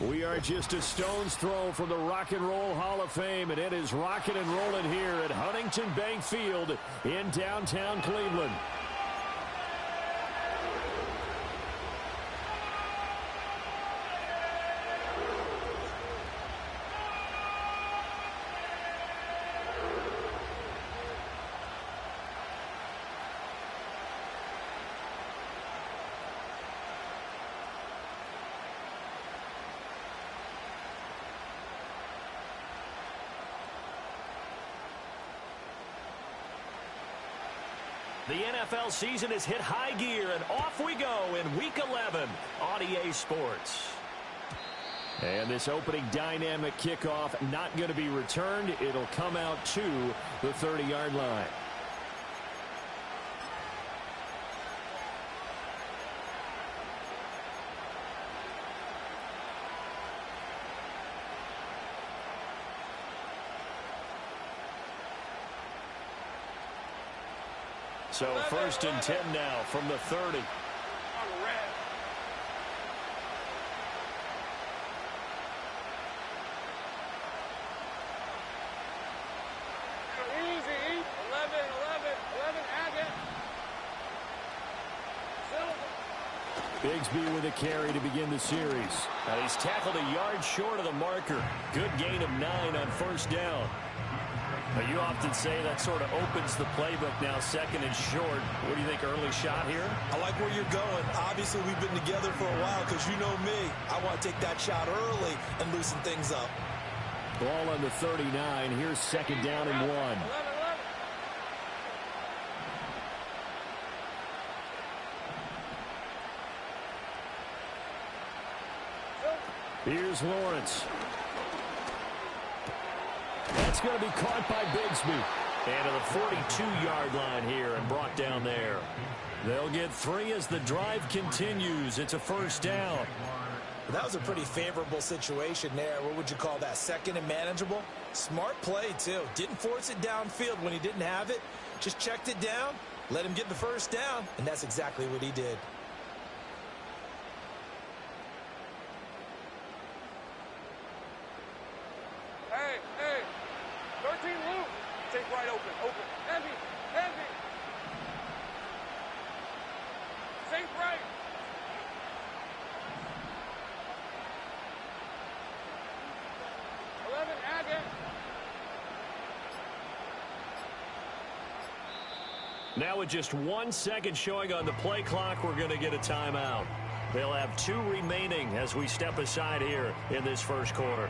We are just a stone's throw from the Rock and Roll Hall of Fame, and it is rocking and rolling here at Huntington Bank Field in downtown Cleveland. The NFL season has hit high gear, and off we go in Week 11 on EA Sports. And this opening dynamic kickoff not going to be returned. It'll come out to the 30-yard line. So 1st and 10 now from the 30. Bigsby with a carry to begin the series. Now he's tackled a yard short of the marker. Good gain of 9 on 1st down. Now you often say that sort of opens the playbook now, 2nd and short. What do you think, early shot here? I like where you're going. Obviously, we've been together for a while because you know me. I want to take that shot early and loosen things up. Ball on the 39. Here's 2nd down and 1. Here's Lawrence. That's going to be caught by Bigsby. And to the 42-yard line here and brought down there. They'll get 3 as the drive continues. It's a 1st down. That was a pretty favorable situation there. What would you call that? 2nd and manageable? Smart play, too. Didn't force it downfield when he didn't have it. Just checked it down, let him get the 1st down, and that's exactly what he did. Now with just 1 second showing on the play clock, we're going to get a timeout. They'll have 2 remaining as we step aside here in this 1st quarter.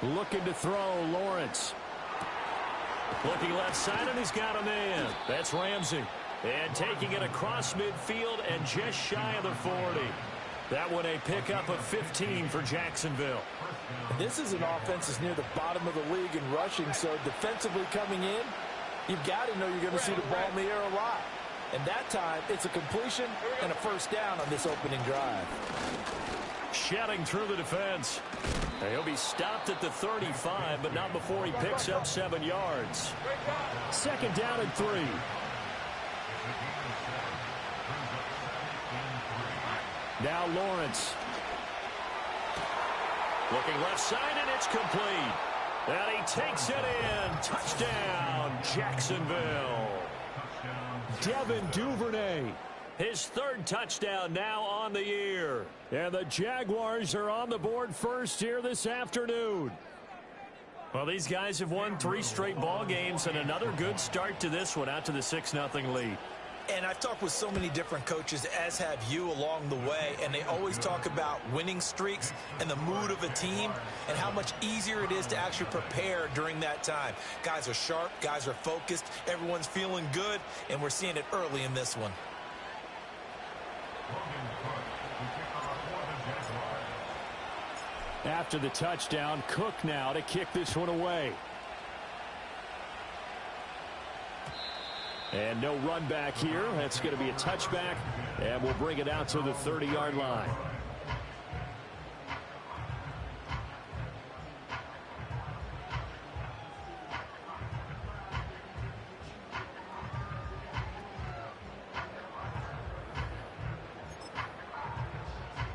Looking to throw, Lawrence. Looking left side, and he's got a man. That's Ramsey. And taking it across midfield and just shy of the 40. That one a pickup of 15 for Jacksonville. This is an offense that's near the bottom of the league in rushing, so defensively coming in, you've got to know you're going to see the ball in the air a lot. And that time, it's a completion and a 1st down on this opening drive. Shedding through the defense. He'll be stopped at the 35, but not before he picks up 7 yards. 2nd down and 3. Now Lawrence. Looking left side, and it's complete. And he takes it in. Touchdown, Jacksonville. Devin Duvernay. His 3rd touchdown now on the year. And the Jaguars are on the board first here this afternoon. Well, these guys have won 3 straight ball games, and another good start to this one out to the 6-0 lead. And I've talked with so many different coaches, as have you along the way, and they always talk about winning streaks and the mood of a team and how much easier it is to actually prepare during that time. Guys are sharp, guys are focused, everyone's feeling good, and we're seeing it early in this one. After the touchdown, Cook now to kick this one away. And no run back here. That's going to be a touchback, and we'll bring it out to the 30-yard line.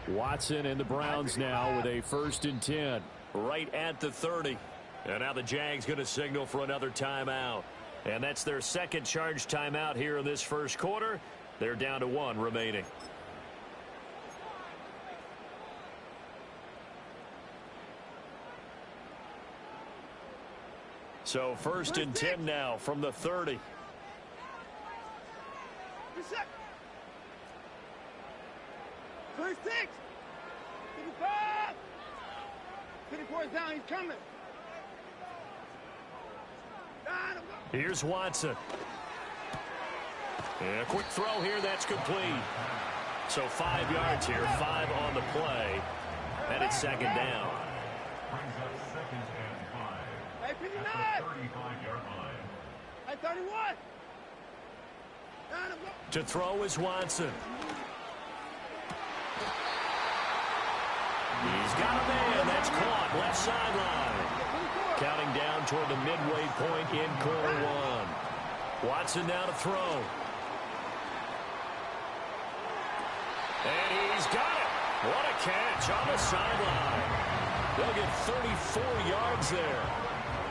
Watson and the Browns now with a 1st and 10. Right at the 30. And now the Jags going to signal for another timeout. And that's their second charge timeout here in this first quarter. They're down to 1 remaining. So 1st and 10 now from the 30. First 6. 55. 54 is down. He's coming. Here's Watson. And a quick throw here. That's complete. So 5 yards here. 5 on the play. And it's 2nd down. Hey, 59. 31. To throw is Watson. He's got a man. That's caught. Left sideline. Counting down toward the midway point in quarter 1. Watson now to throw. And he's got it. What a catch on the sideline. They'll get 34 yards there.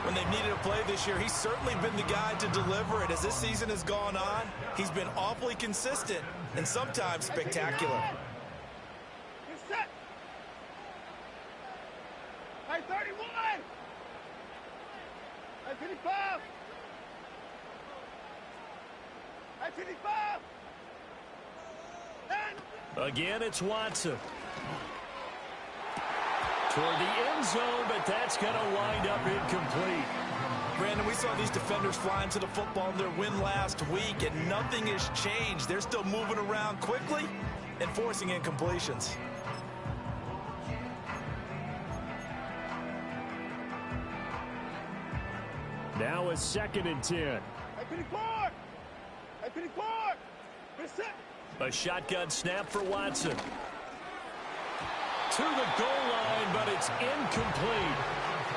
When they've needed a play this year, he's certainly been the guy to deliver it. As this season has gone on, he's been awfully consistent and sometimes spectacular. Set. Hey, 31. Hey, 55. Hey, 55. Again, it's Watson. Toward the end zone, but that's going to wind up incomplete. Brandon, we saw these defenders flying to the football in their win last week, and nothing has changed. They're still moving around quickly and forcing incompletions. Now a 2nd and 10. Hey, 54. Hey, 54. A shotgun snap for Watson. To the goal line, but it's incomplete.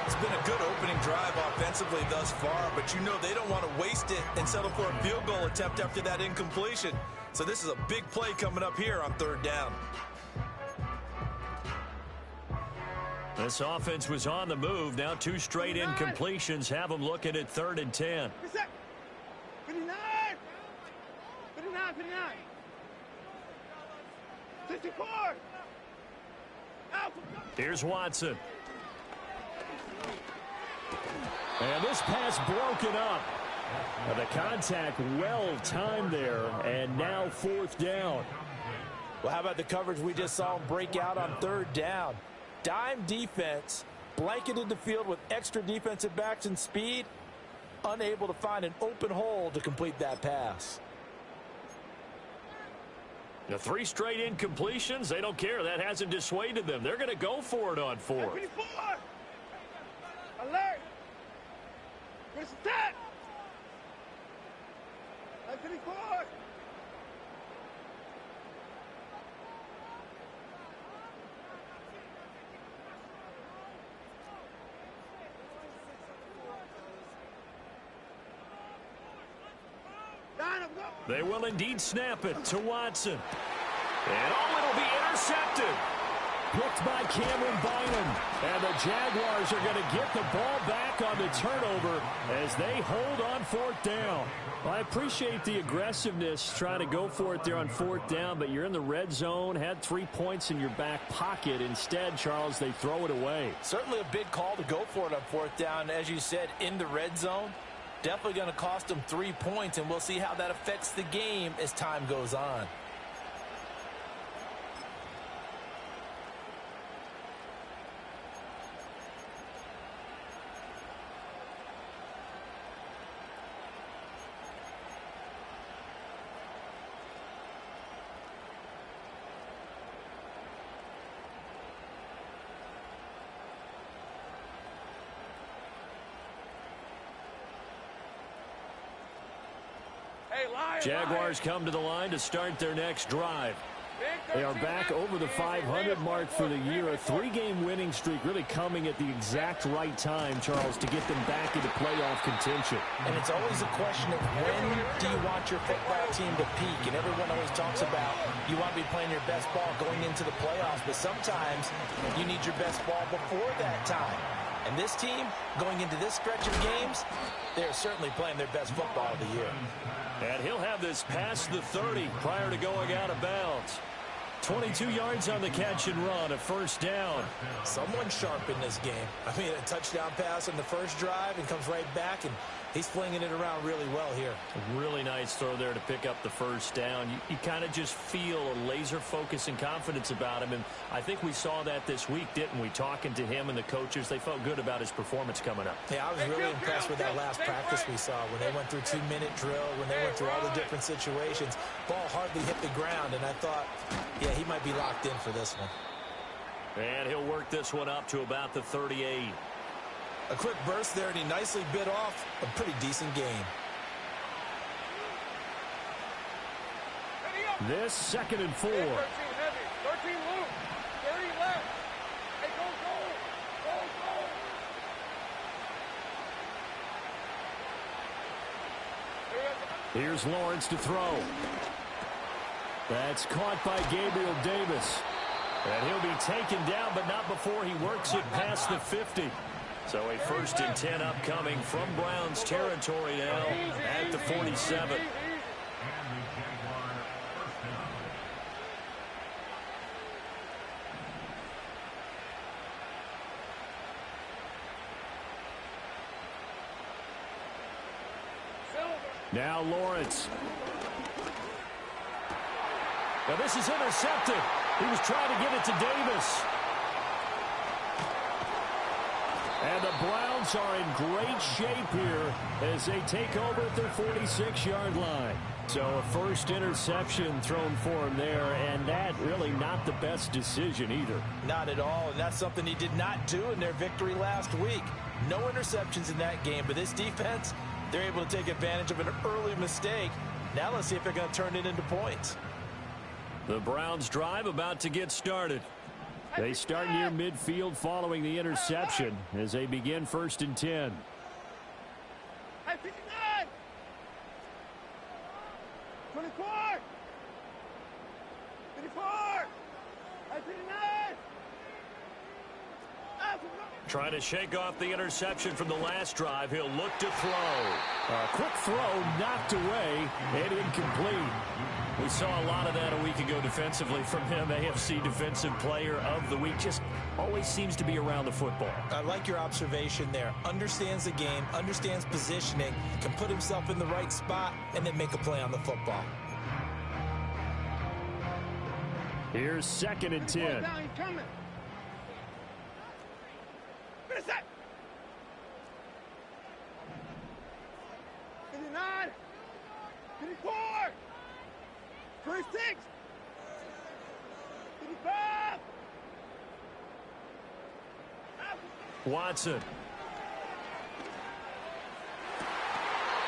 It's been a good opening drive offensively thus far, but you know they don't want to waste it and settle for a field goal attempt after that incompletion. So this is a big play coming up here on 3rd down. This offense was on the move. Now 2 straight incompletions have them looking at 3rd and 10. 59. 59. 64. Here's Watson. And this pass broken up. The contact well timed there, and now 4th down. Well, how about the coverage we just saw him break out on 3rd down? Dime defense, blanketed the field with extra defensive backs and speed, unable to find an open hole to complete that pass. The 3 straight incompletions, they don't care. That hasn't dissuaded them. They're going to go for it on 4th. 54. Alert. Where's the set? 54. They will indeed snap it to Watson. And it'll be intercepted. Picked by Cameron Bynum. And the Jaguars are going to get the ball back on the turnover as they hold on 4th down. Well, I appreciate the aggressiveness trying to go for it there on 4th down, but you're in the red zone, had 3 points in your back pocket. Instead, Charles, they throw it away. Certainly a big call to go for it on 4th down. As you said, in the red zone. Definitely going to cost them 3 points, and we'll see how that affects the game as time goes on. Jaguars come to the line to start their next drive. They are back over the 500 mark for the year. A 3-game winning streak really coming at the exact right time, Charles, to get them back into playoff contention. And it's always a question of when do you want your football team to peak? And everyone always talks about you want to be playing your best ball going into the playoffs, but sometimes you need your best ball before that time. And this team, going into this stretch of games, they're certainly playing their best football of the year. And he'll have this past the 30 prior to going out of bounds. 22 yards on the catch and run, a first down. Someone sharp in this game. I mean, a touchdown pass on the first drive and comes right back, and he's flinging it around really well here. A really nice throw there to pick up the first down. You kind of just feel a laser focus and confidence about him, and I think we saw that this week, didn't we? Talking to him and the coaches, they felt good about his performance coming up. Yeah, I was really impressed with that last practice we saw when they went through 2-minute drill, when they went through all the different situations. Ball hardly hit the ground, and I thought, yeah, he might be locked in for this one. And he'll work this one up to about the 38. A quick burst there, and he nicely bit off a pretty decent game. This 2nd and 4. 13 heavy, 13 loose, 30 left. Hey, go, go, go, go. Here's Lawrence to throw. That's caught by Gabriel Davis. And he'll be taken down, but not before he works it past the 50. So a 1st and 10 upcoming from Browns territory now at the 47. Now Lawrence. Now this is intercepted. He was trying to get it to Davis. And the Browns are in great shape here as they take over at their 46-yard line. So a first interception thrown for him there, and that really not the best decision either. Not at all, and that's something he did not do in their victory last week. No interceptions in that game, but this defense, they're able to take advantage of an early mistake. Now let's see if they're going to turn it into points. The Browns drive about to get started. They start near midfield following the interception as they begin 1st and 10. Hey, 59! 24! 54! Hey, 59! Trying to shake off the interception from the last drive. He'll look to throw. A quick throw knocked away and incomplete. We saw a lot of that a week ago defensively from him. AFC Defensive Player of the Week. Just always seems to be around the football. I like your observation there. Understands the game, understands positioning, can put himself in the right spot, and then make a play on the football. Here's 2nd and 10. Down, he's coming. Finish that. 59. 54. 26. 55. Watson.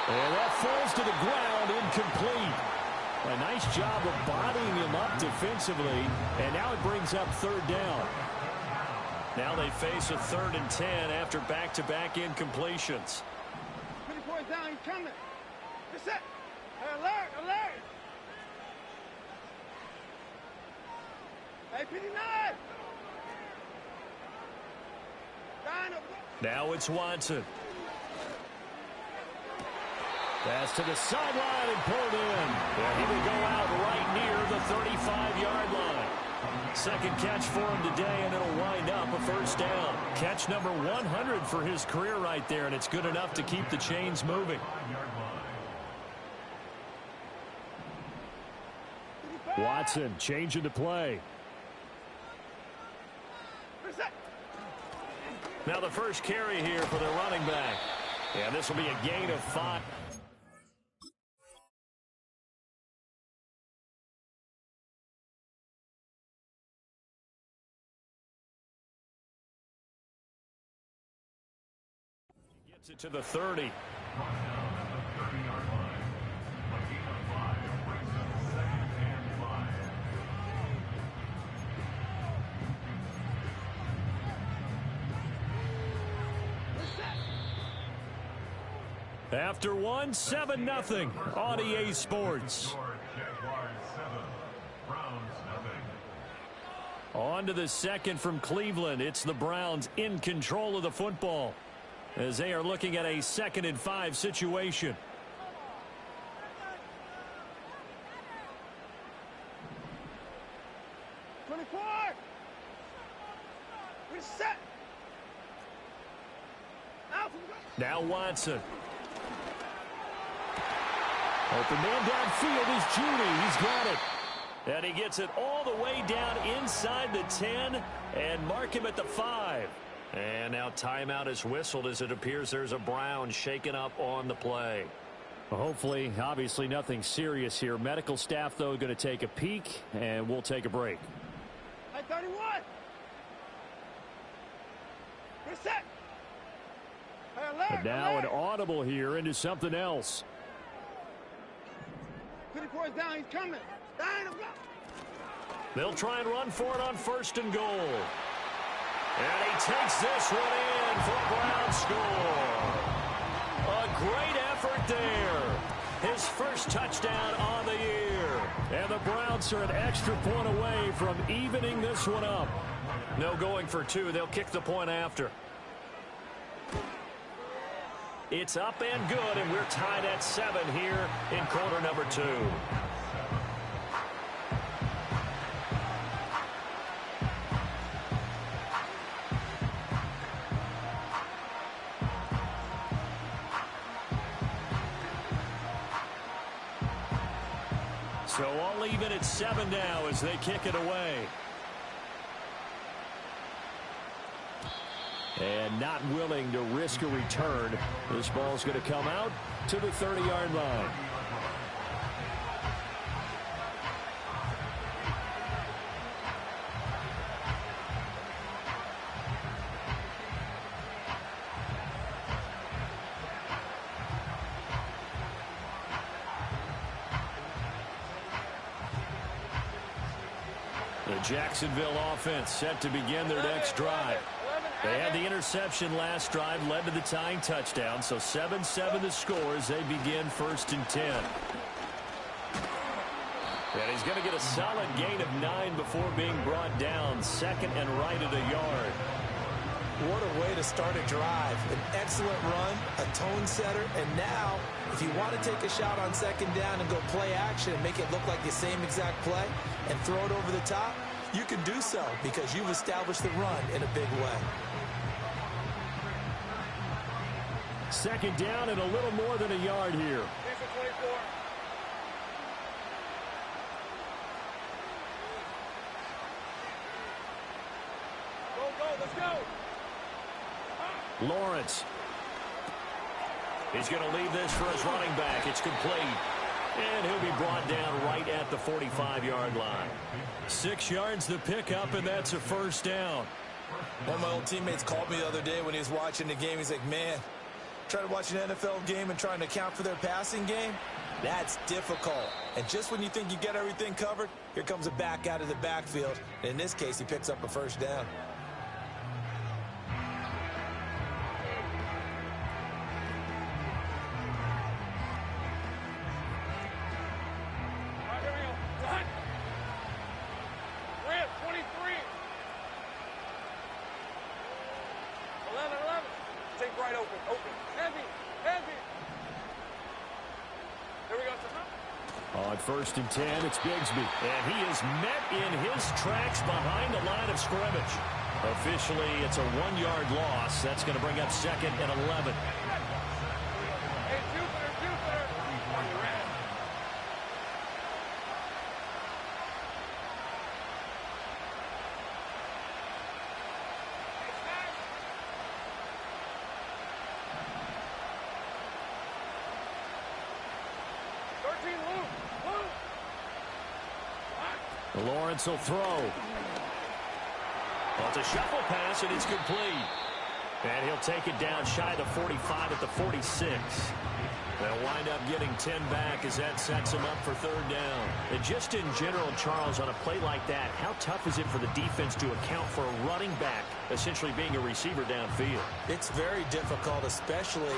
And that falls to the ground, incomplete. A nice job of bodying him up defensively, and now it brings up 3rd down. Now they face a 3rd and 10 after back-to-back incompletions. 54 down, he's coming. Get set. Alert, alert. Hey, 59. Now it's Watson. Pass to the sideline and pulled in. Yeah, he will go out right near the 35-yard line. 2nd catch for him today, and it'll wind up a 1st down. Catch number 100 for his career right there, and it's good enough to keep the chains moving. Watson changing the play. Now the first carry here for the running back. And this will be a gain of 5. Gets it to the 30. After one, 7-0 on EA Sports. On to the second from Cleveland. It's the Browns in control of the football as they are looking at a 2nd and 5 situation. Reset. Now Watson. Open man downfield is Judy. He's got it. And he gets it all the way down inside the 10 and mark him at the 5. And now timeout is whistled as it appears there's a Brown shaken up on the play. Well, hopefully, obviously nothing serious here. Medical staff, though, going to take a peek, and we'll take a break. At 31. Reset. And now an audible here into something else. 24 is down. He's coming. They'll try and run for it on 1st and goal. And he takes this one in for a Brown score. A great effort there. His first touchdown on the year. And the Browns are an extra point away from evening this one up. No going for 2. They'll kick the point after. It's up and good, and we're tied at 7 here in quarter number 2. So all even at 7 now as they kick it away. And not willing to risk a return. This ball's going to come out to the 30-yard line. The Jacksonville offense set to begin their next drive. They had the interception last drive, led to the tying touchdown. So 7-7 the score as they begin 1st and 10. And he's going to get a solid gain of 9 before being brought down. 2nd and right at a yard. What a way to start a drive. An excellent run, a tone setter, and now if you want to take a shot on 2nd down and go play action and make it look like the same exact play and throw it over the top, you can do so because you've established the run in a big way. 2nd down and a little more than a yard here. Let's go. Lawrence. He's going to leave this for his running back. It's complete. And he'll be brought down right at the 45-yard line. 6 yards the pickup, and that's a 1st down. One of my old teammates called me the other day when he was watching the game. He's like, man, trying to watch an NFL game and trying to account for their passing game, that's difficult. And just when you think you get everything covered, here comes a back out of the backfield. And in this case, he picks up a 1st down. On 1st and 10, it's Bigsby. And he is met in his tracks behind the line of scrimmage. Officially, it's a 1-yard loss. That's going to bring up 2nd and 11. Lawrence will throw. Well, it's a shuffle pass, and it's complete. And he'll take it down shy of the 45 at the 46. They'll wind up getting 10 back as that sets him up for 3rd down. And just in general, Charles, on a play like that, how tough is it for the defense to account for a running back essentially being a receiver downfield? It's very difficult, especially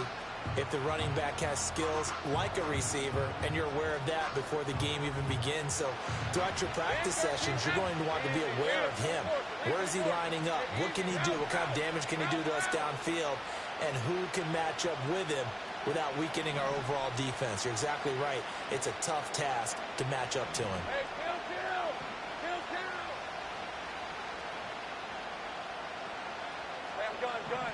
if the running back has skills like a receiver, and you're aware of that before the game even begins. So throughout your practice sessions, you're going to want to be aware of him. Where is he lining up? What can he do? What kind of damage can he do to us downfield? And who can match up with him without weakening our overall defense? You're exactly right. It's a tough task to match up to him. Hey, kill. Hey, I'm gun.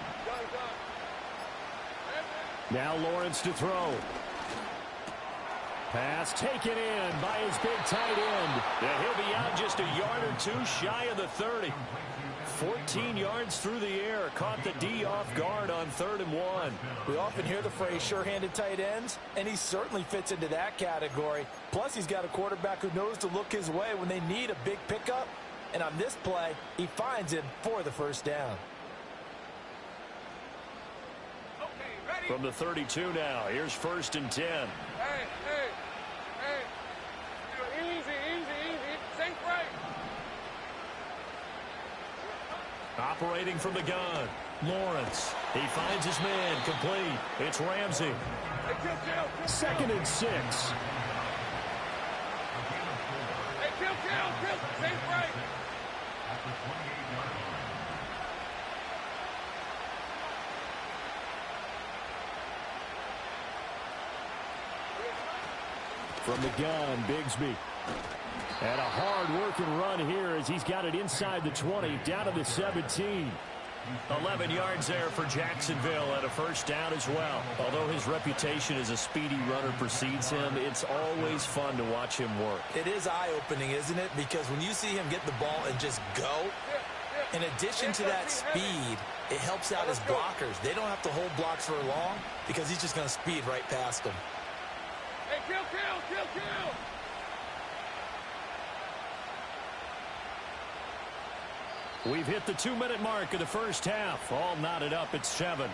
Now Lawrence to throw. Pass taken in by his big tight end. Yeah, he'll be out just a yard or two shy of the 30. 14 yards through the air. Caught the D off guard on 3rd and 1. We often hear the phrase sure-handed tight ends, and he certainly fits into that category. Plus, he's got a quarterback who knows to look his way when they need a big pickup. And on this play, he finds him for the first down. From the 32 now, here's 1st and 10. Hey. Easy. Think right. Operating from the gun, Lawrence. He finds his man, complete. It's Ramsey. Hey, kill. 2nd and 6. Hey, kill. Think right. From the gun, Bigsby. And a hard-working run here as he's got it inside the 20, down to the 17. 11 yards there for Jacksonville and a first down as well. Although his reputation as a speedy runner precedes him, it's always fun to watch him work. It is eye-opening, isn't it? Because when you see him get the ball and just go, in addition to that speed, it helps out his blockers. They don't have to hold blocks for long because he's just going to speed right past them. Hey, kill. We've hit the 2-minute mark of the first half. All knotted up at 7.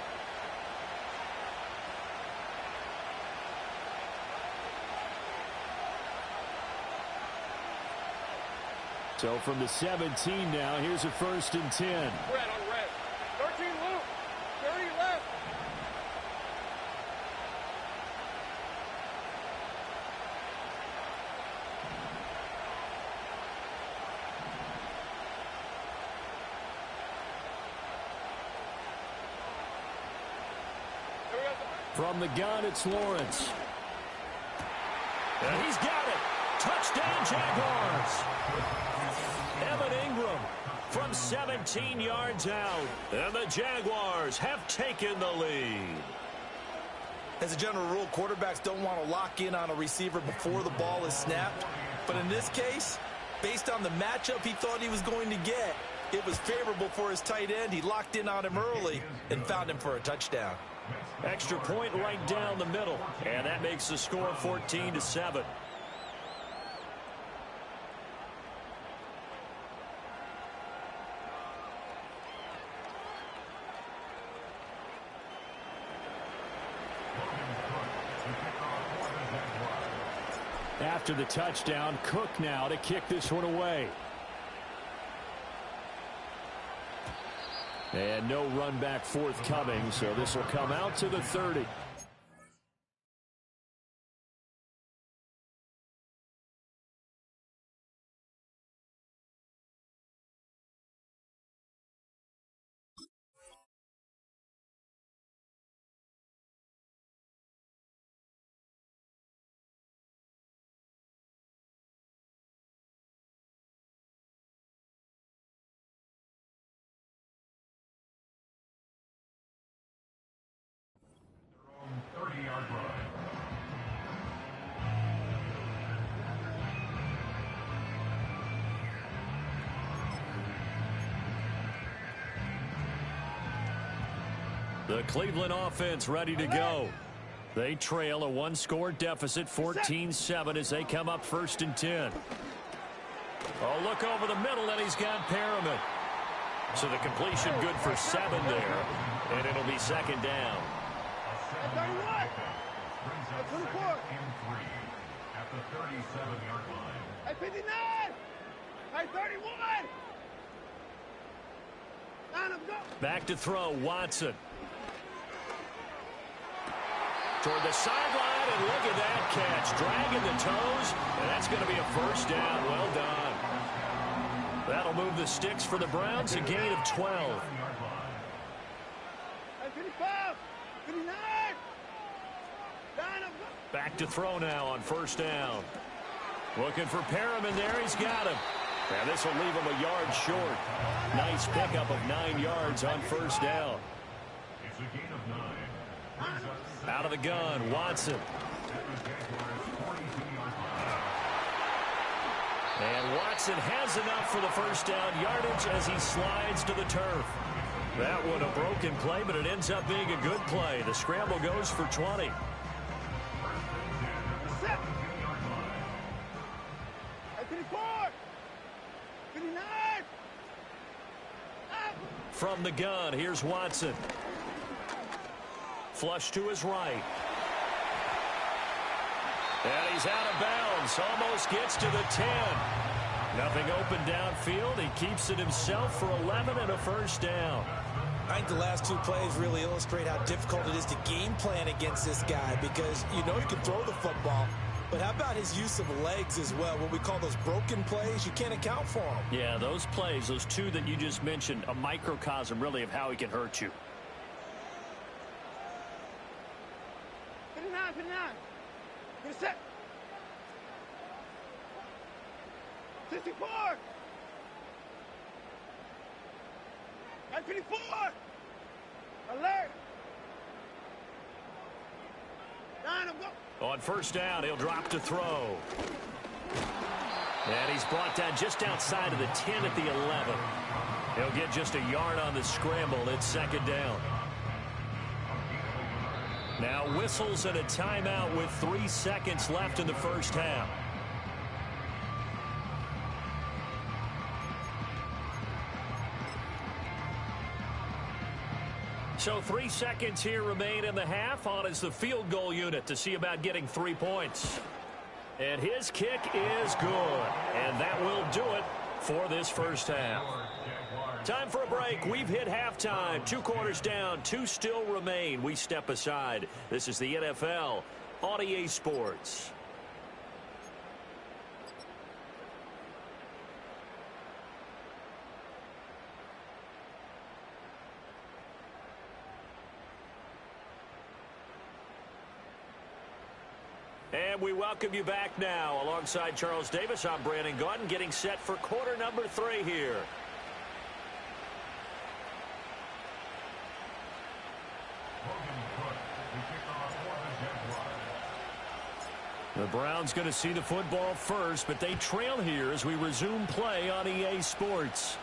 So from the 17 now, here's a 1st and 10. Red on red. 13 loop. 30 left. From the gun, it's Lawrence. And he's got it. Touchdown, Jaguars. Evan Ingram from 17 yards out. And the Jaguars have taken the lead. As a general rule, quarterbacks don't want to lock in on a receiver before the ball is snapped. But in this case, based on the matchup he thought he was going to get, it was favorable for his tight end. He locked in on him early and found him for a touchdown. Extra point right down the middle. And that makes the score 14-7. After the touchdown, Cook now to kick this one away. And no run back forthcoming, so this will come out to the 30. The Cleveland offense ready to go. They trail a one-score deficit, 14-7, as they come up 1st and 10. Oh, look over the middle, and he's got Perriman. So the completion good for 7 there, and it'll be 2nd down. 31. 24. At the 37-yard line. Hey, 59. Hey, 31. Line up, go. Back to throw, Watson. Toward the sideline, and look at that catch. Dragging the toes, and that's going to be a first down. Well done. That'll move the sticks for the Browns, a gain of 12. 55, 59. Back to throw now on first down. Looking for Perriman there. He's got him. And this will leave him a yard short. Nice pickup of 9 yards on first down. It's a gain of 9. Out of the gun, Watson. And Watson has enough for the first down yardage as he slides to the turf. That one a broken play, but it ends up being a good play. The scramble goes for 20. From the gun, here's Watson. Flush to his right. And he's out of bounds. Almost gets to the 10. Nothing open downfield. He keeps it himself for 11 and a first down. I think the last 2 plays really illustrate how difficult it is to game plan against this guy, because you know he can throw the football, but how about his use of legs as well? What we call those broken plays, you can't account for them. Yeah, those plays, those 2 that you just mentioned, a microcosm really of how he can hurt you. 59, 59. Get set. 64. 54. Alert. 9, I'm go. On first down, he'll drop to throw. And he's brought down just outside of the 10 at the 11. He'll get just a yard on the scramble. It's second down. Now whistles and a timeout with 3 seconds left in the first half. So 3 seconds here remain in the half. On is the field goal unit to see about getting 3 points. And his kick is good. And that will do it for this first half. Time for a break. We've hit halftime. 2 quarters down. 2 still remain. We step aside. This is the NFL on EA Sports. And we welcome you back now. Alongside Charles Davis, I'm Brandon Gaudin, getting set for quarter number 3 here. The Browns going to see the football first, but they trail here as we resume play on EA Sports.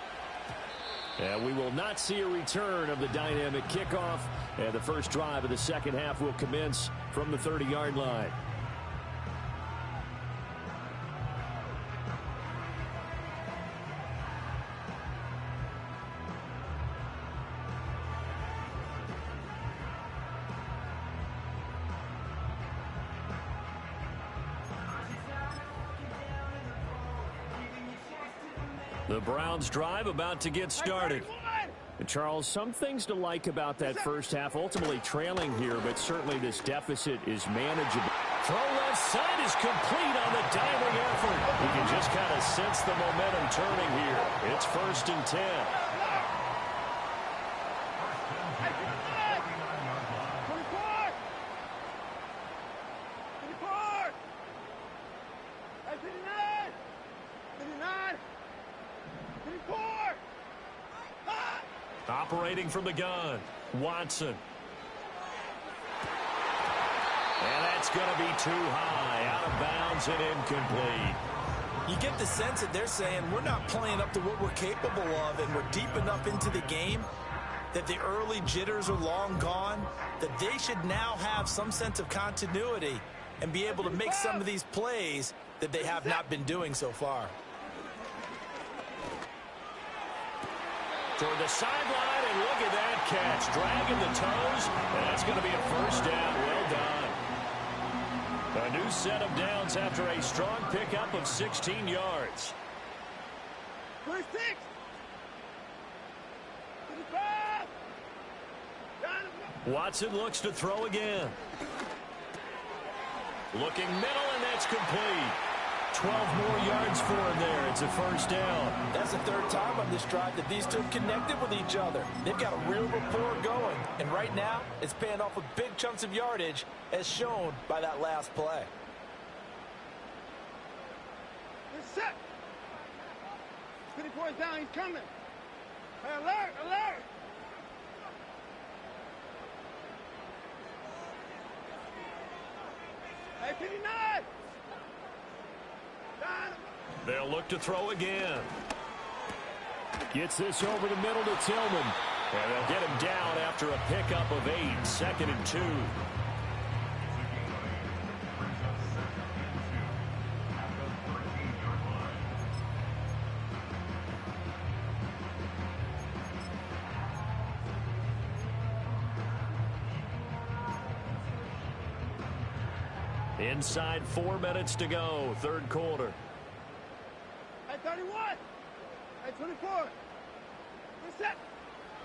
And we will not see a return of the dynamic kickoff. And the first drive of the second half will commence from the 30-yard line. The Browns drive about to get started. And Charles, some things to like about that first half. Ultimately trailing here, but certainly this deficit is manageable. Throw left side is complete on the diving effort. You can just kind of sense the momentum turning here. It's 1st and 10. Operating from the gun, Watson. And that's going to be too high, out of bounds and incomplete. You get the sense that they're saying we're not playing up to what we're capable of, and we're deep enough into the game that the early jitters are long gone, that they should now have some sense of continuity and be able to make some of these plays that they have not been doing so far. Toward the sideline, and look at that catch. Dragging the toes, and that's going to be a first down. Well done. A new set of downs after a strong pickup of 16 yards. 26. 25. Watson looks to throw again. Looking middle, and that's complete. 12 more yards for him there. It's a first down. That's the third time on this drive that these two have connected with each other. They've got a real rapport going. And right now, it's paying off with big chunks of yardage, as shown by that last play. It's set. 24 down, he's coming. Hey, alert, alert. Hey, 59. They'll look to throw again. Gets this over the middle to Tillman. And they'll get him down after a pickup of 8, 2nd and 2. Inside 4 minutes to go, third quarter. Hey, 31. Hey, 24. We're set.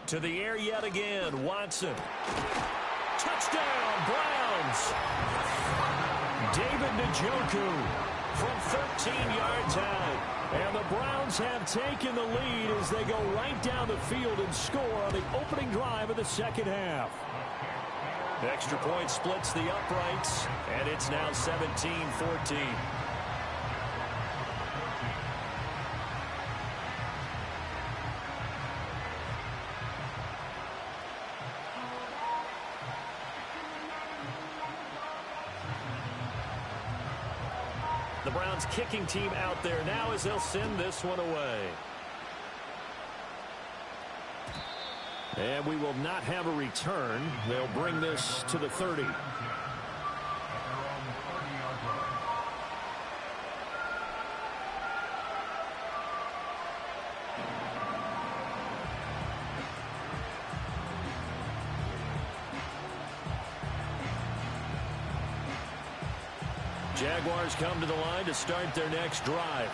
To the air yet again, Watson. Touchdown, Browns. David Njoku from 13 yards out. And the Browns have taken the lead as they go right down the field and score on the opening drive of the second half. The extra point splits the uprights, and it's now 17-14. The Browns kicking team out there now as they'll send this one away. And we will not have a return. They'll bring this to the 30. Jaguars come to the line to start their next drive.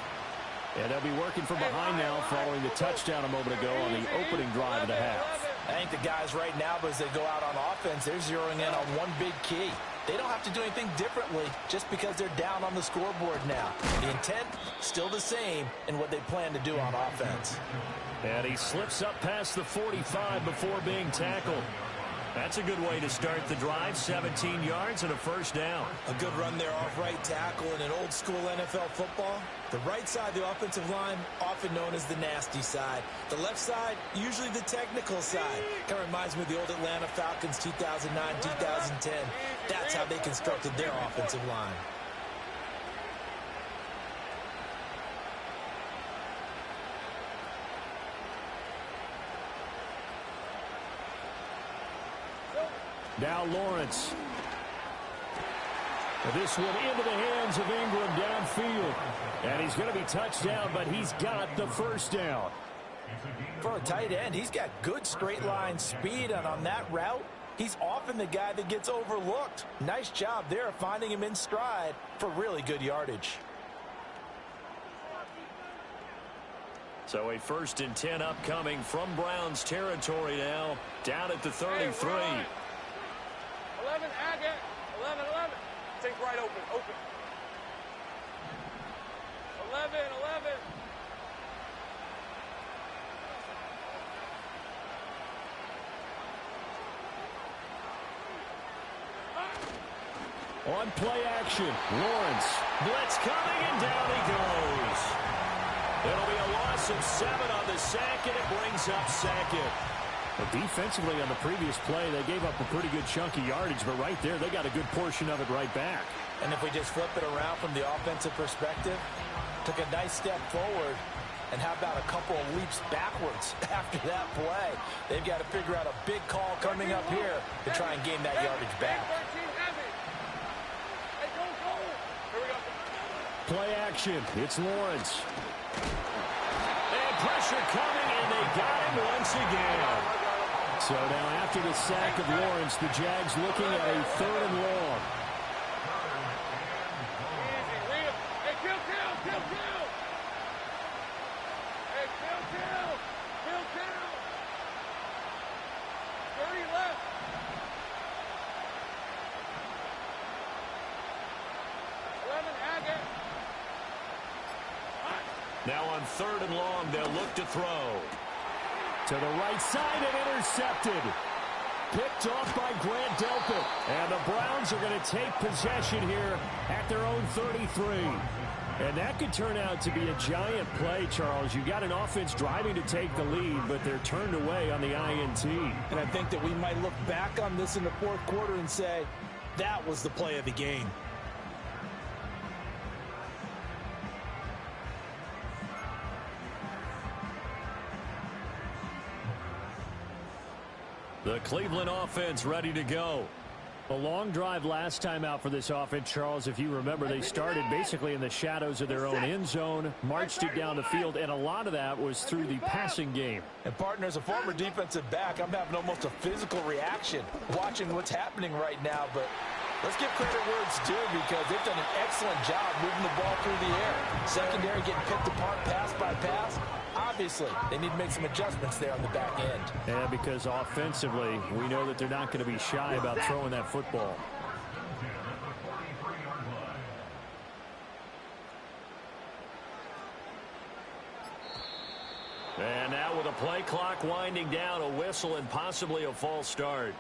And they'll be working from behind now following the touchdown a moment ago on the opening drive of the half. I think the guys right now, as they go out on offense, they're zeroing in on one big key. They don't have to do anything differently just because they're down on the scoreboard now. The intent, still the same in what they plan to do on offense. And he slips up past the 45 before being tackled. That's a good way to start the drive. 17 yards and a first down. A good run there off right tackle in an old school NFL football. The right side of the offensive line, often known as the nasty side. The left side, usually the technical side. Kind of reminds me of the old Atlanta Falcons 2009, 2010. That's how they constructed their offensive line. Now Lawrence. This one into the hands of Ingram downfield. And he's going to be touched down, but he's got the first down. For a tight end, he's got good straight line speed, and on that route, he's often the guy that gets overlooked. Nice job there of finding him in stride for really good yardage. So a 1st and 10 upcoming from Browns territory now, down at the 33. 11, Agate. 11, 11. Take right open, open. 11, 11. On play action, Lawrence. Blitz coming, and down he goes. It'll be a loss of 7 on the sack, and it brings up 2nd. But defensively on the previous play, they gave up a pretty good chunk of yardage, but right there, they got a good portion of it right back. And if we just flip it around from the offensive perspective, took a nice step forward, and how about a couple of leaps backwards after that play? They've got to figure out a big call coming up here to try and gain that yardage back. Play action, it's Lawrence. And pressure coming, and they got him once again. So now after the sack of Lawrence, the Jags looking at a 3rd and long. Easy, read him. Hey, kill. Hey, kill. 30 left. Now on 3rd and long, they'll look to throw. To the right side and intercepted. Picked off by Grant Delpit. And the Browns are going to take possession here at their own 33. And that could turn out to be a giant play, Charles. You got an offense driving to take the lead, but they're turned away on the INT. And I think that we might look back on this in the 4th quarter and say, that was the play of the game. The Cleveland offense ready to go. A long drive last time out for this offense, Charles. If you remember, they started basically in the shadows of their own end zone, marched it down the field, and a lot of that was through the passing game. And, partner, as a former defensive back, I'm having almost a physical reaction watching what's happening right now. But let's give credit where it's due because they've done an excellent job moving the ball through the air. Secondary getting picked apart pass by pass. Obviously, they need to make some adjustments there on the back end. Yeah, because offensively, we know that they're not going to be shy about throwing that football. And now with a play clock winding down, a whistle and possibly a false start.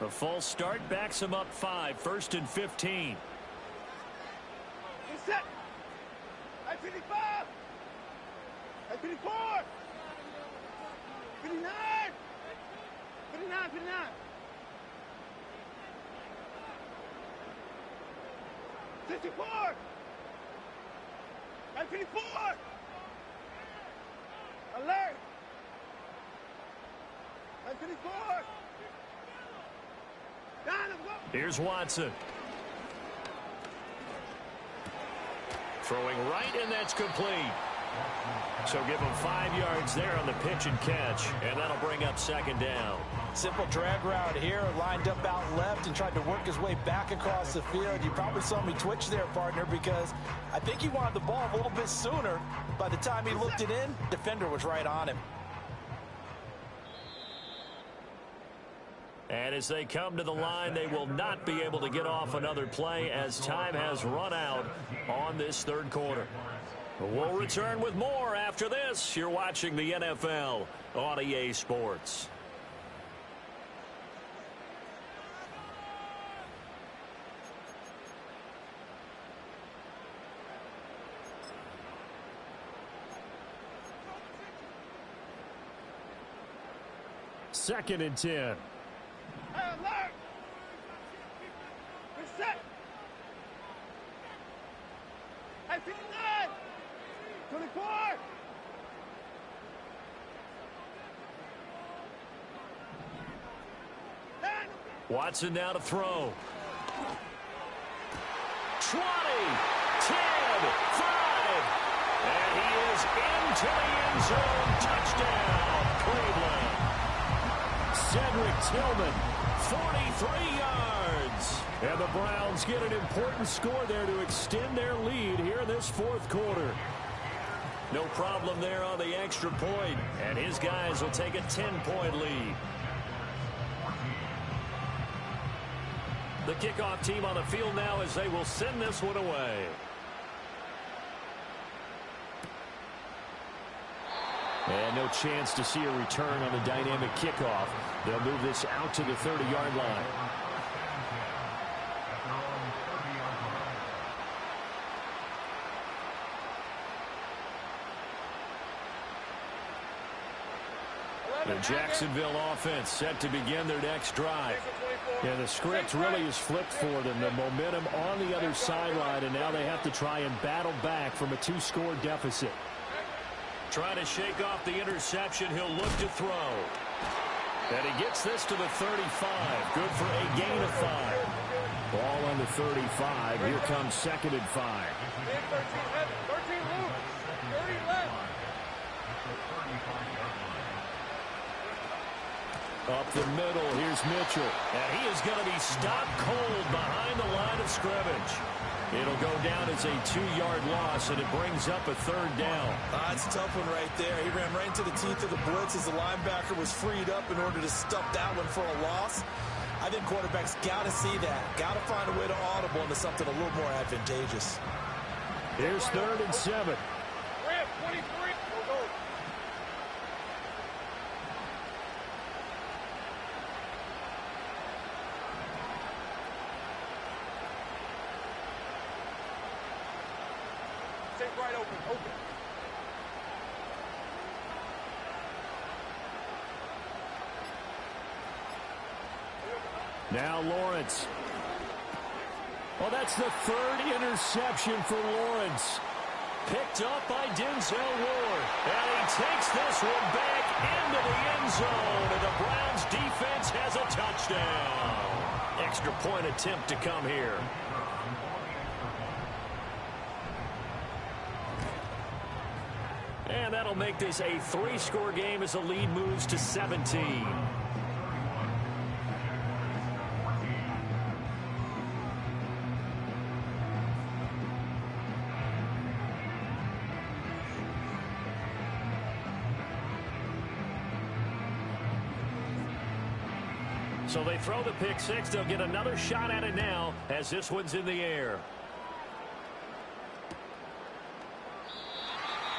A false start backs him up 5, 1st and 15. Set. I 55. I 54. 59. 59. 59. 54. I 54. Alert. I 54. Here's Watson. Throwing right, and that's complete. So give him 5 yards there on the pitch and catch, and that'll bring up 2nd down. Simple drag route here, lined up out left and tried to work his way back across the field. You probably saw me twitch there, partner, because I think he wanted the ball a little bit sooner. By the time he looked it in, defender was right on him. And as they come to the line, they will not be able to get off another play as time has run out on this 3rd quarter. We'll return with more after this. You're watching the NFL on EA Sports. Second and 10. Alert! Reset! I 59! 24! Watson now to throw. 20, 10, 5. And he is into the end zone. Touchdown, Cleveland. Cedric Tillman, 43 yards. And the Browns get an important score there to extend their lead here in this 4th quarter. No problem there on the extra point, and his guys will take a 10-point lead. The kickoff team on the field now as they will send this one away. And no chance to see a return on the dynamic kickoff. They'll move this out to the 30-yard line. The Jacksonville offense set to begin their next drive. Yeah, the script really is flipped for them. The momentum on the other sideline, and now they have to try and battle back from a 2-score deficit. Trying to shake off the interception. He'll look to throw. And he gets this to the 35. Good for a gain of 5. Ball on the 35. Here comes 2nd and 5. 13 loose. 30 left. Up the middle, here's Mitchell. And he is going to be stopped cold behind the line of scrimmage. It'll go down as a 2-yard loss, and it brings up a 3rd down. That's a tough one right there. He ran right into the teeth of the blitz as the linebacker was freed up in order to stop that one for a loss. I think quarterbacks got to see that. Got to find a way to audible into something a little more advantageous. Here's 3rd and 7. Rams, 23. Go, go. Take right open, open. Now Lawrence. Well, that's the 3rd interception for Lawrence. Picked up by Denzel Ward. And he takes this one back into the end zone. And the Browns defense has a touchdown. Extra point attempt to come here. And that'll make this a 3-score game as the lead moves to 17. So they throw the pick six. They'll get another shot at it now as this one's in the air.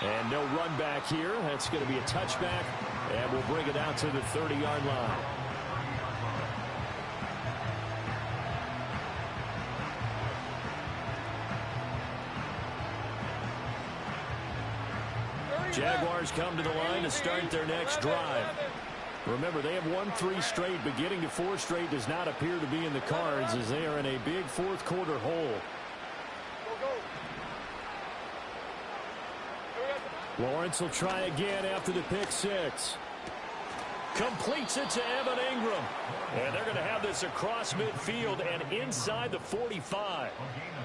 And no run back here. That's going to be a touchback. And we'll bring it out to the 30-yard line. Jaguars come to the line to start their next drive. Remember, they have won 3 straight, but getting to 4 straight does not appear to be in the cards as they are in a big fourth-quarter hole. Lawrence will try again after the pick six. Completes it to Evan Ingram. And they're going to have this across midfield and inside the 45.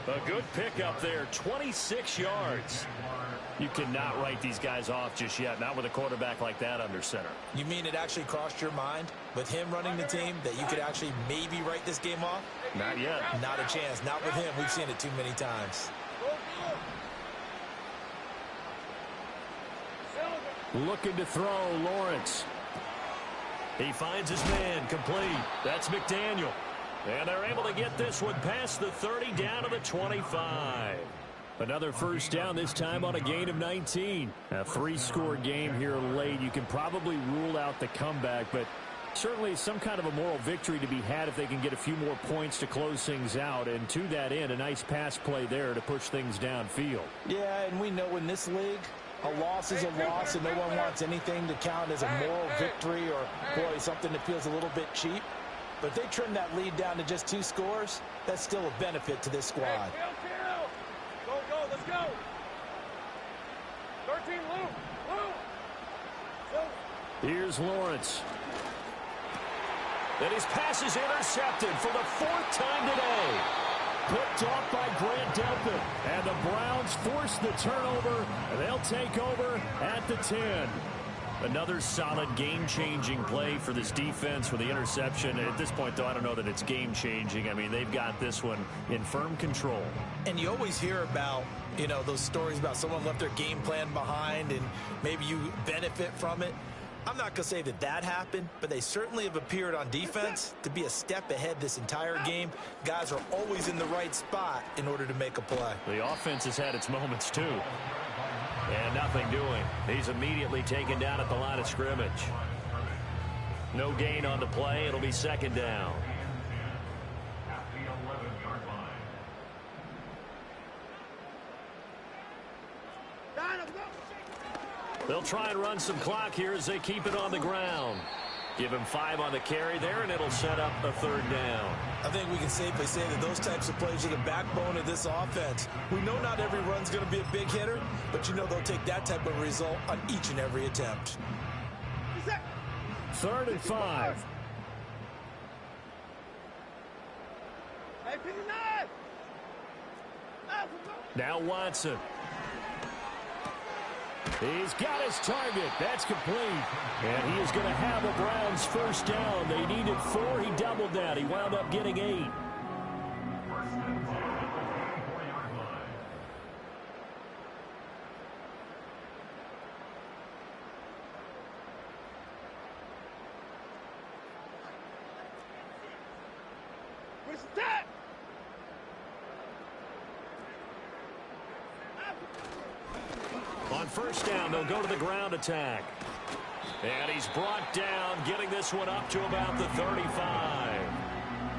A good pickup there, 26 yards. You cannot write these guys off just yet, not with a quarterback like that under center. You mean it actually crossed your mind with him running the team that you could actually maybe write this game off? Not yet. Not a chance. Not with him. We've seen it too many times. Looking to throw, Lawrence. He finds his man, complete. That's McDaniel. And they're able to get this one past the 30 down to the 25. Another first down, this time on a gain of 19. A 3-score game here late. You can probably rule out the comeback, but certainly some kind of a moral victory to be had if they can get a few more points to close things out. And to that end, a nice pass play there to push things downfield. Yeah, and we know in this league, a loss is a loss, and no one wants anything to count as a moral victory or, boy, something that feels a little bit cheap. But if they trim that lead down to just 2 scores, that's still a benefit to this squad. Go, go, let's go. 13, Luke. Here's Lawrence. And his pass is intercepted for the 4th time today. Picked off by Grant Delpit. And the Browns force the turnover. And they'll take over at the 10. Another solid game-changing play for this defense with the interception. At this point, though, I don't know that it's game-changing. I mean, they've got this one in firm control. And you always hear about, you know, those stories about someone left their game plan behind and maybe you benefit from it. I'm not going to say that that happened, but they certainly have appeared on defense to be a step ahead this entire game. Guys are always in the right spot in order to make a play. The offense has had its moments, too. And nothing doing. He's immediately taken down at the line of scrimmage. No gain on the play. It'll be 2nd down. At the 11-yard line. They'll try and run some clock here as they keep it on the ground. Give him 5 on the carry there, and it'll set up a 3rd down. I think we can safely say that those types of plays are the backbone of this offense. We know not every run's going to be a big hitter, but you know they'll take that type of result on each and every attempt. 3rd and 5. Now Watson. He's got his target. That's complete. And he is going to have a Browns first down. They needed 4. He doubled that. He wound up getting 8. first down. They'll go to the ground attack. And he's brought down, getting this one up to about the 35.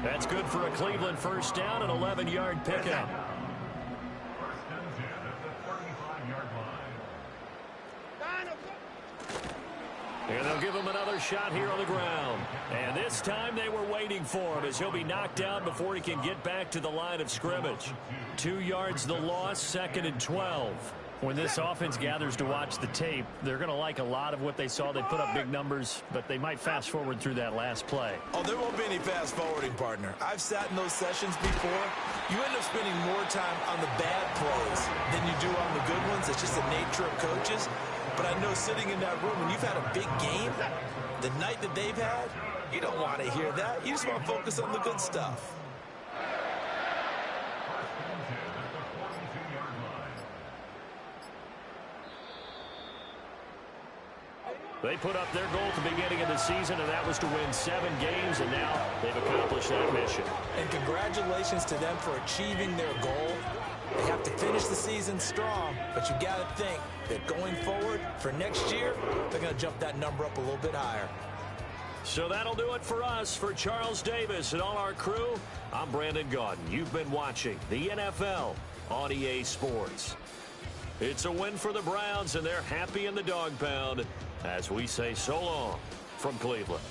That's good for a Cleveland first down, an 11-yard pickup. First and 10 at the 35-yard line. And they'll give him another shot here on the ground. And this time they were waiting for him as he'll be knocked down before he can get back to the line of scrimmage. 2 yards the loss, 2nd and 12. When this offense gathers to watch the tape, they're going to like a lot of what they saw. They put up big numbers, but they might fast forward through that last play. Oh, there won't be any fast forwarding, partner. I've sat in those sessions before. You end up spending more time on the bad plays than you do on the good ones. It's just the nature of coaches. But I know sitting in that room, when you've had a big game, the night that they've had, you don't want to hear that. You just want to focus on the good stuff. They put up their goal at the beginning of the season, and that was to win 7 games, and now they've accomplished that mission. And congratulations to them for achieving their goal. They have to finish the season strong, but you got to think that going forward for next year, they're going to jump that number up a little bit higher. So that'll do it for us. For Charles Davis and all our crew, I'm Brandon Gaudin. You've been watching the NFL on EA Sports. It's a win for the Browns, and they're happy in the dog pound as we say so long from Cleveland.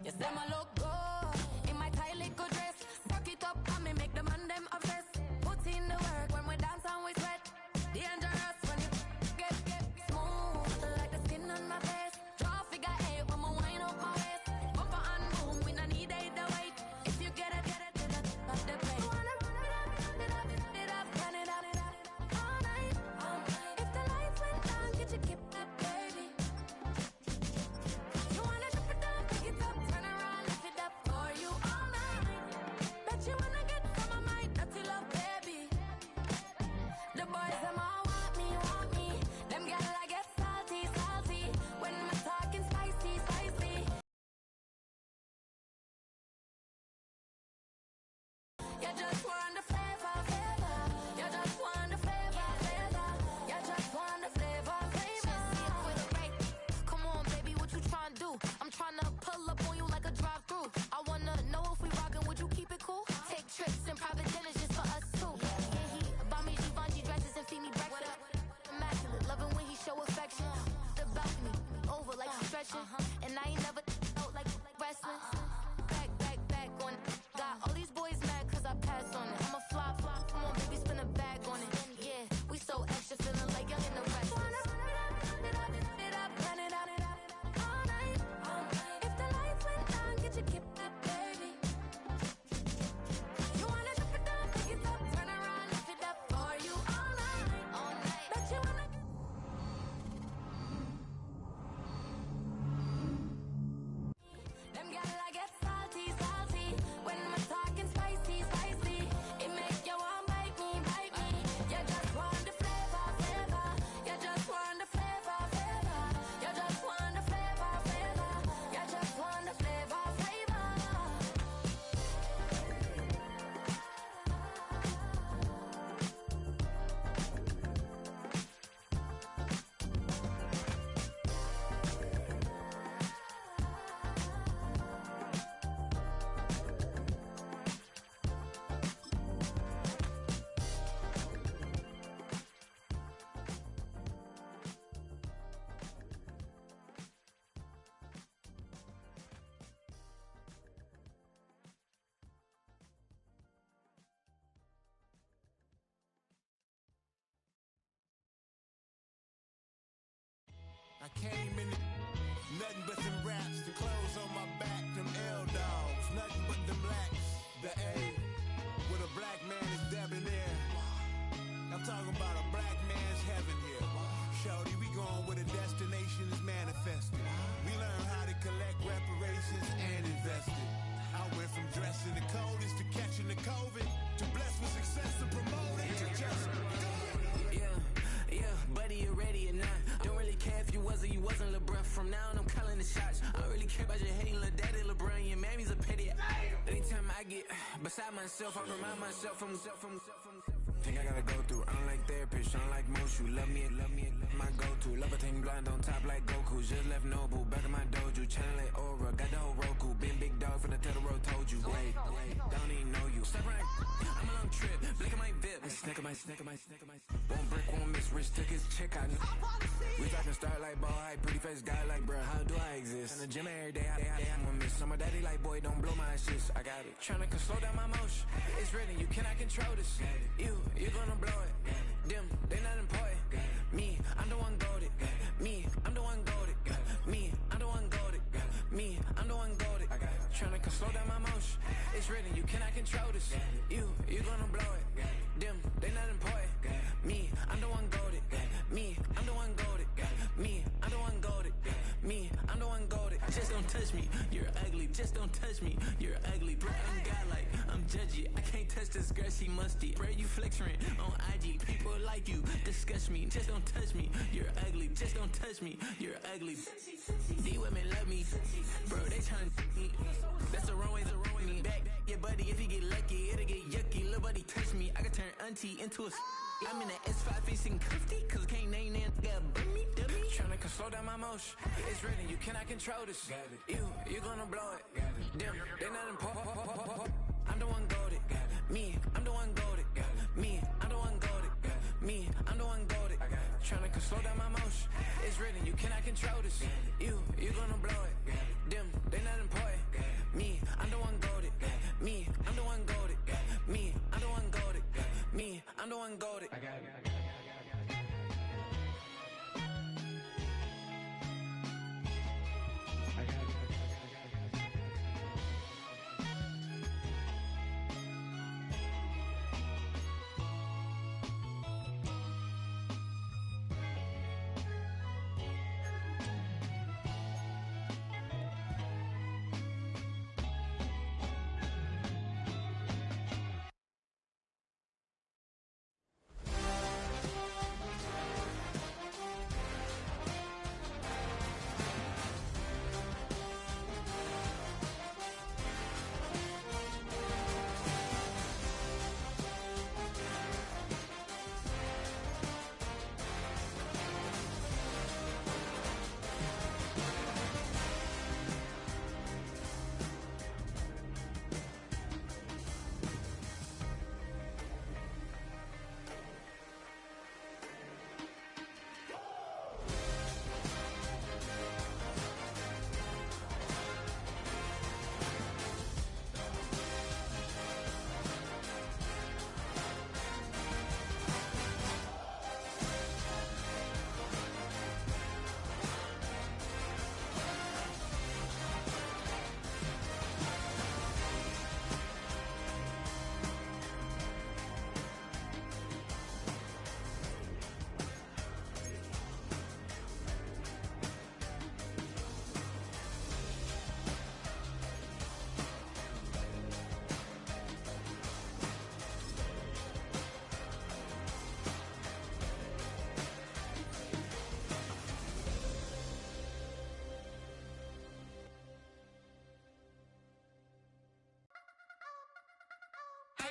You say my look good in my tight little dress. Rock it up and me make the man them obsessed. Put in the work when we dance and we sweat. Dangerous when you get smooth like the skin on my face. Draw figure 8 when we wind up my waist. Bumper and boom, we no need it the wait. If you get it, then that's the play. Wanna run it up, turn it up, all night. If the lights went down, could you keep that, baby? You wanna drop it down, pick it up, turn around, lift it came in the nothing but them raps, the clothes on my back, them L-dogs, nothing but them blacks. The A, with a black man is debonair. I'm talking about a black man's heaven here. Shorty, we going where the destination is manifested. We learn how to collect reparations and invest it. I went from dressing the coldest to catching the COVID, to blessed with success to promoting to just go. Yeah, buddy, you ready or not? Don't really care if you was or you wasn't LeBron. From now on, I'm calling the shots. I don't really care about your hating little daddy LeBron. Your mammy's a pity. Anytime I get beside myself, I remind myself from Think I gotta go through. I don't like therapists, I don't like most. You love me, my go-to. Love a thing blind on top like Goku. Just left Nobu, back in my dojo. Channel like Aura, got the whole Roku. Been big dog from the Tether Road, told you. Wait, don't even know you. Step right, I'm a long trip. Blink at my VIP. Snicker my. Won't break, won't miss. Rich took his check out. We talking start like ball high. Pretty face guy like, bruh, how do I exist? In the gym every day, I'm gonna miss. So my daddy like, boy, don't blow my assist. I got it. Tryna slow down my motion. It's written, you cannot control this. You gonna blow it. Them, they not important. Me, I'm the one goated. Me, I'm the one goated. Me, I'm the one goated. Me, I'm the one goated. Tryna slow down my motion. It's written, you cannot control this. You gonna blow it. Them, they not important. Me, I'm the one goated. Me, I'm the one goated. Me, I'm the one goated. Me, I'm the one goated. Just don't touch me, you're ugly. Just don't touch me, you're ugly. Bro, I'm godlike, I'm judgy. I can't touch this girl, she musty. Bro, you flexing on IG. People like you disgust me. Just don't touch me, you're ugly. Just don't touch me, you're ugly. These women love me, bro, they tryna me. That's the wrong way, me. Back your buddy, if you get lucky, it'll get yucky. Little buddy touch me, I can turn auntie into a I'm in the S5 facing cuffy, cause I can't name that guy dummy. Tryna slow down my motion. It's written, you cannot control this. You gonna blow it. Them, they not important. I'm the one goated. Me, I'm the one goated. Me, I'm the one goated. Me, I'm the one goated. Tryna slow down my motion. It's written, you cannot control this. You gonna blow it. Them, they not important. Me, I'm the one goated. Me, I'm the one goated. Me, I'm the one goated. Me, I'm the one goated. I got it.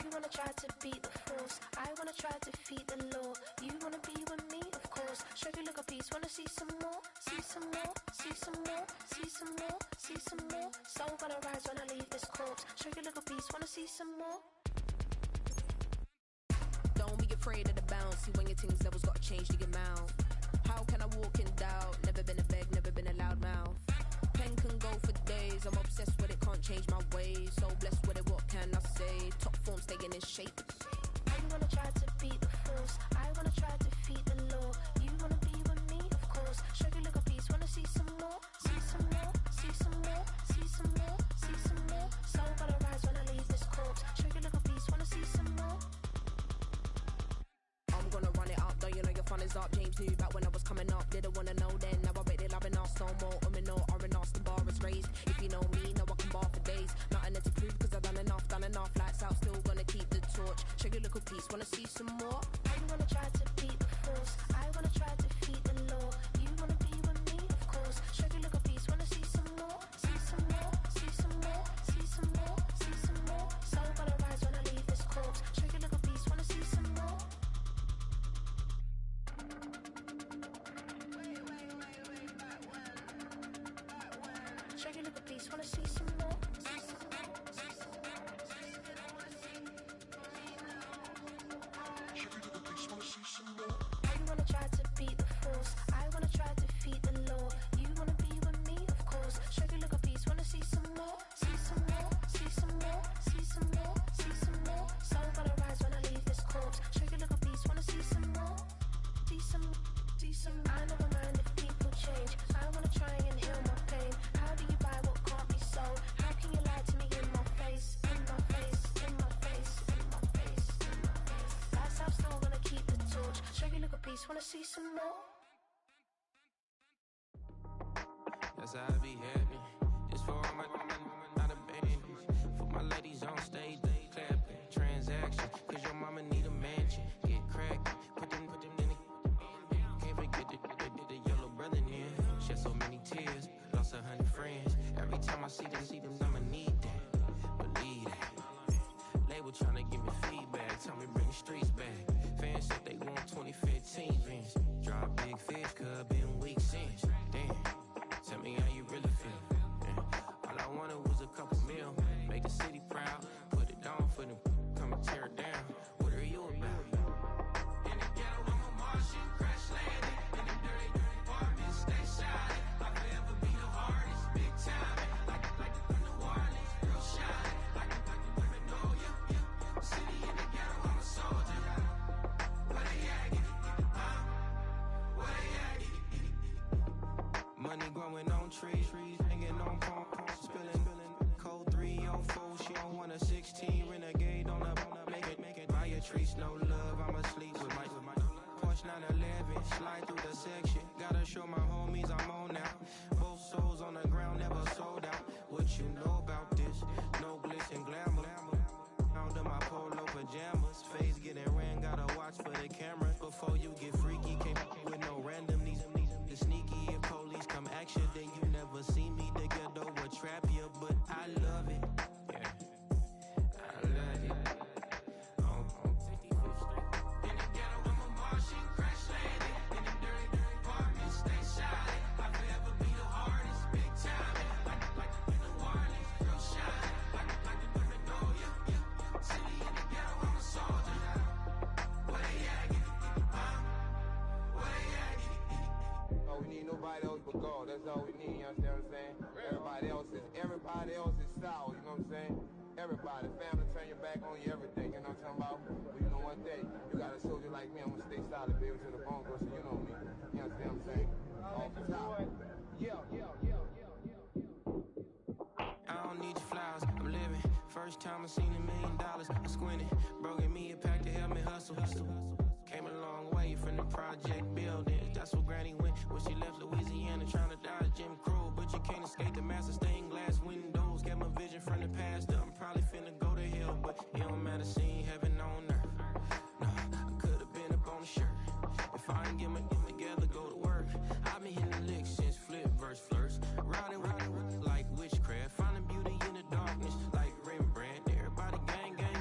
You wanna try to beat the force, I wanna try to defeat the law. You wanna be with me, of course. Show you look a piece, wanna see some more, see some more, see some more, see some more, see some more. Soul gonna rise when I leave this corpse. Show you look a piece, wanna see some more. Don't be afraid of the bounce. See when your things levels gotta change to your mouth. How can I walk in doubt? Never been a beg, never been a loud mouth. Pen can go for days. I'm obsessed with it, can't change my ways. So blessed with it, what can I say? Top form staying in shape. You wanna try to beat the force, I wanna try to defeat the law. You wanna be with me, of course. Show you look a piece, wanna hands up. James knew back when I was coming up. Didn't wanna know then. Now I bet they're loving us. No more no R&R, the bar is raised. If you know me, know I can bar for days. Nothing to prove because I've done enough. Lights out, still gonna keep the torch. Show you a little piece, wanna see some more? I wanna try to beat the force. I wanna try to defeat the law. You wanna be with me, of course. Show you a little piece, wanna see some more? See some more, see some more, see some more, see some more. So gonna rise when I leave this corpse. Show you a little piece, wanna see some more? Show you a little piece, wanna see some more? I wanna try to beat the force. I wanna try to defeat the law. You wanna be with me, of course. Show you a little piece, wanna see some more? See some more, see some more, see some more, see some more. So gonna rise when I leave this corpse. Show you a little piece, wanna see some more? See some, see some. I never mind if people change. I wanna try and heal my pain. How do you buy what can't be sold? How can you lie to me in my face? In my face, in my face, in my face, in my face. That's how I'm still gonna keep the torch. Show you a little piece, wanna see some more? That's how I be happy. Just for all my not a baby. For my ladies on stage, they clapping. Transaction, cause your mama need a mansion. Get cracked, put them in the. Can't forget the yellow brother near. Shed so many tears, lost 100 friends. Every time I see them, I'ma need that. Believe that. Label tryna give me feedback, tell me bring the streets back. Fans said they want 2015 Vince. Drop big fish, cuz been weak since. Damn, tell me how you really feel. Yeah. All I wanted was a couple mil. Make the city proud, put it down for them. Come and tear it down. What are you about? In the ghetto, I'm a Martian, crash landing. In them dirty apartments, stay shining. I'll forever be the hardest, big time. Like the New Orleans, real shining. Like the women know you. City in the ghetto, I'm a soldier. Where they at? Where they at? Money growing on trees, hanging on palm, spilling. Code 304, she don't want a 16. Renegade on up, make it. Buy a trees, no love, I'ma sleep with my Porsche 911, slide through the section. Gotta show my homies I'm on now. Both souls on the ground, never sold out. What you know about this? No glitz and glamour. Under my polo pajamas, face getting ran, gotta watch for the cameras. Before you get freaky, can't with no randomness. The sneaky, if police come action, then you never see me. The ghetto will trap you, but I love it. Yeah, I love it. On 55th Street. In the ghetto, I'm a Martian, crash landing. In them dirty apartments, stay shining. I'll forever be the hardest, big time. Like the New Orleans, real shine. Like the women know you. City in the ghetto, I'm a soldier. Where they at? Where they at? Oh, we need nobody else but God. That's all we need, you understand what I'm saying? Everybody else is sour, you know what I'm saying? Everybody, family, turn your back on you, everything, you know what I'm talking about? But you know one day, you got a soldier like me, I'm gonna stay solid, baby, to the bone, so you know me. You understand what I'm saying? Off the top. Yeah. I don't need your flowers, I'm living. First time I seen $1 million, I squinted. Broken me a pack to help me hustle. Came a long way from the project buildings. That's where Granny went when she left Louisiana, trying to dodge Jim Crow. But you can't escape the master stained glass windows. Got my vision from the past. I'm probably finna go to hell, but it don't matter, seeing heaven on earth. No, I could've been up on the shirt. If I ain't get my get together, go to work. I've been hitting the licks since flip verse flirts. Riding with like witchcraft, finding beauty in the darkness like Rembrandt. Everybody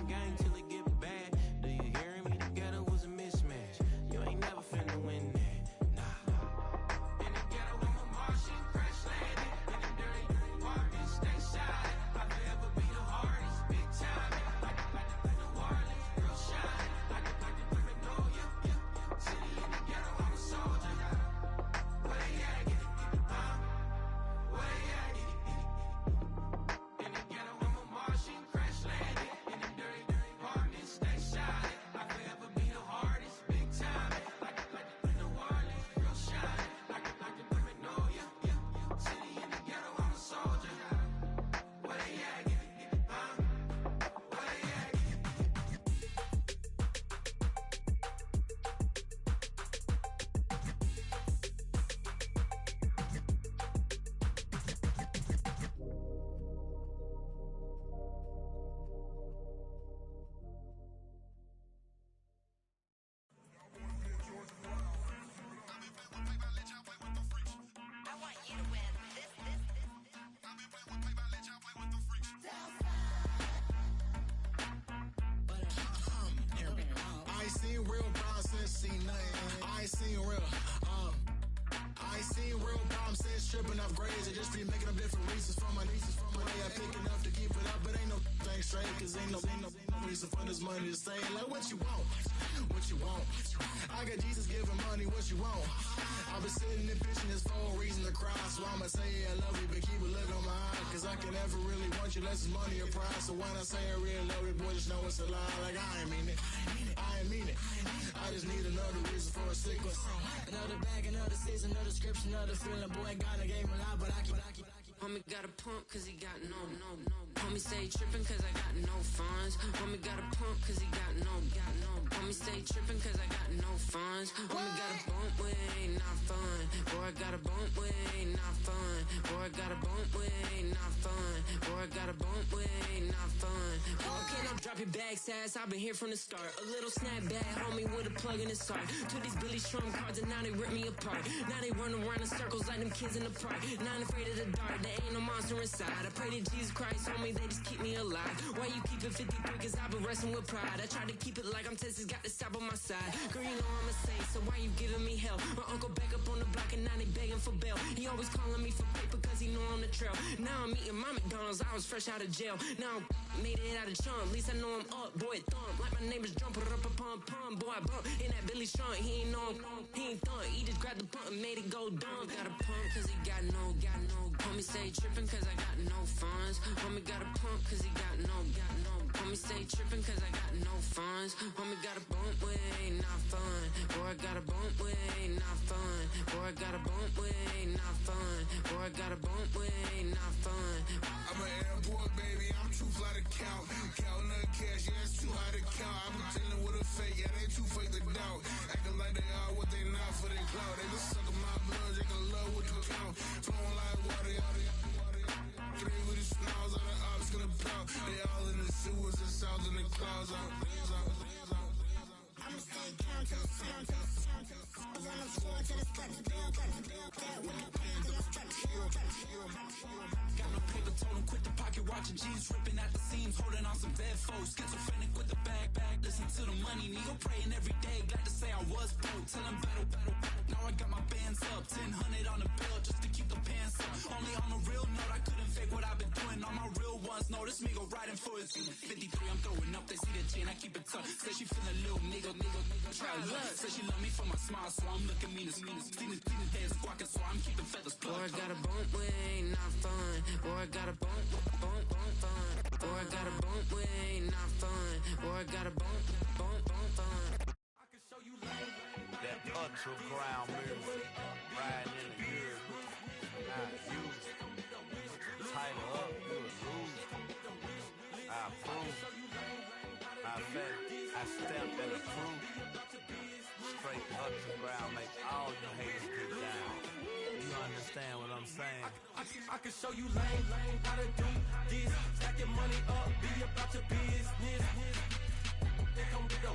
gang till it get bad. Do you hear me? The ghetto was a mismatch. You ain't never finna win that. Nah. In the ghetto, I'm a Martian, crash landing. In them dirty apartments, stay shining. I'll forever be the hardest, big time. Like the New Orleans, real shine. Like the women know you. City in the ghetto, I'm a soldier. Where they at? Where they at? off grades. I just be making up different reasons for my nieces. From my day I pick enough to keep it up, but ain't no thing straight. Cause ain't no reason for this money to stay. Like what you want? What you want? I got Jesus giving money, what you want? I've been sitting and pitching this for a reason to cry. So I'ma say I love you, but keep a look on my eye. Cause I can never really want you unless it's money or prize. So when I say I really love you, boy, just know it's a lie. Like I ain't mean it. I ain't mean it. I just need another reason for a sequence. Another bag, another season, another description, another feeling. Boy, God, I gave him a lot, but I keep. Homie got a pump cause he got no. Homie stay trippin' cause I got no funds. Homie got a pump cause he got no. Homie stay trippin' cause I got no funds. Homie got a bump with ain't not fun. Boy, I got a bump with ain't not fun. Boy, I got a bump with ain't not fun. Boy, I got a bump with ain't not fun. Boy, can't I drop your bag, sass? I've been here from the start. A little snapback, homie with a plug in his heart. Took these Billy Strum cards and now they rip me apart. Now they run around in circles like them kids in the park. Now I'm afraid of the dark. There ain't no monster inside. I pray to Jesus Christ, homie, they just keep me alive. Why you keep it 53? Cause I've been wrestling with pride. I try to keep it like I'm Texas, got the stop on my side. Girl, you know I'm a saint, so why you giving me hell? My uncle back up on the block and now they begging for bail. He always calling me for paper cause he know I'm the trail. Now I'm eating my McDonald's, I was fresh out of jail. Now I made it out of chump, at least I know I'm up. Boy, thump, like my neighbor's jumper up a pump. Boy, I bump in that Billy Strong, he ain't know he ain't thump. He just grabbed the pump and made it go dumb. Got a pump cause he got no. Homie stay trippin' cause I got no funds. Homie got a pump cause he got no. Homie stay trippin' cause I got no funds. Homie got a bump with ain't not fun. Boy, I got a bump with ain't not fun. Boy, I got a bump with ain't not fun. Boy, I got a bump with ain't not fun. I'm an airport baby, I'm too fly to count. Counting the cash, yeah, it's too high to count. I'm dealing with a fake, yeah, they too fake to doubt. Acting like they are what they not for their clout. They just suckin' my blood, they can love what you count. Flowing like water, three with the smiles, all the ops gonna pout. They all in the sewers, the south in the clouds. I'ma stay down to the sound, to the sound, to the sound. On the floor to the steps, bill cuts, with the plans and the steps, Got no paper, told him quit the pocket, watching jeans ripping at the seams, holding on some bad foes. Schizophrenic with the bag, listen to the money, nigga praying every day. Glad to say I was broke, tell him battle. Now I got my bands up, 1000 on the bill just to keep the pants up. Only on a real note, I couldn't fake what I've been doing. All my real ones know this nigga riding for his 53, I'm throwing up, they see the chain, I keep it tough. Say she feeling little nigga, try to look. Say she love me for my smile, so I'm looking mean as See the head squawking, so I'm keeping feathers plucked. Boy, I got a bump with ain't not fun. Boy, I got a bump fun. Boy, I got a bump with ain't not fun. Boy, I got a bump fun. That ultra ground music, riding in the good, not used. Tighten up, good lose. I approve. I bet I stepped and approved. Straight ultra ground makes all you haters get down. You understand what I'm saying? I can show you lame, how to do this. Stack your money up, be about your business. They come with the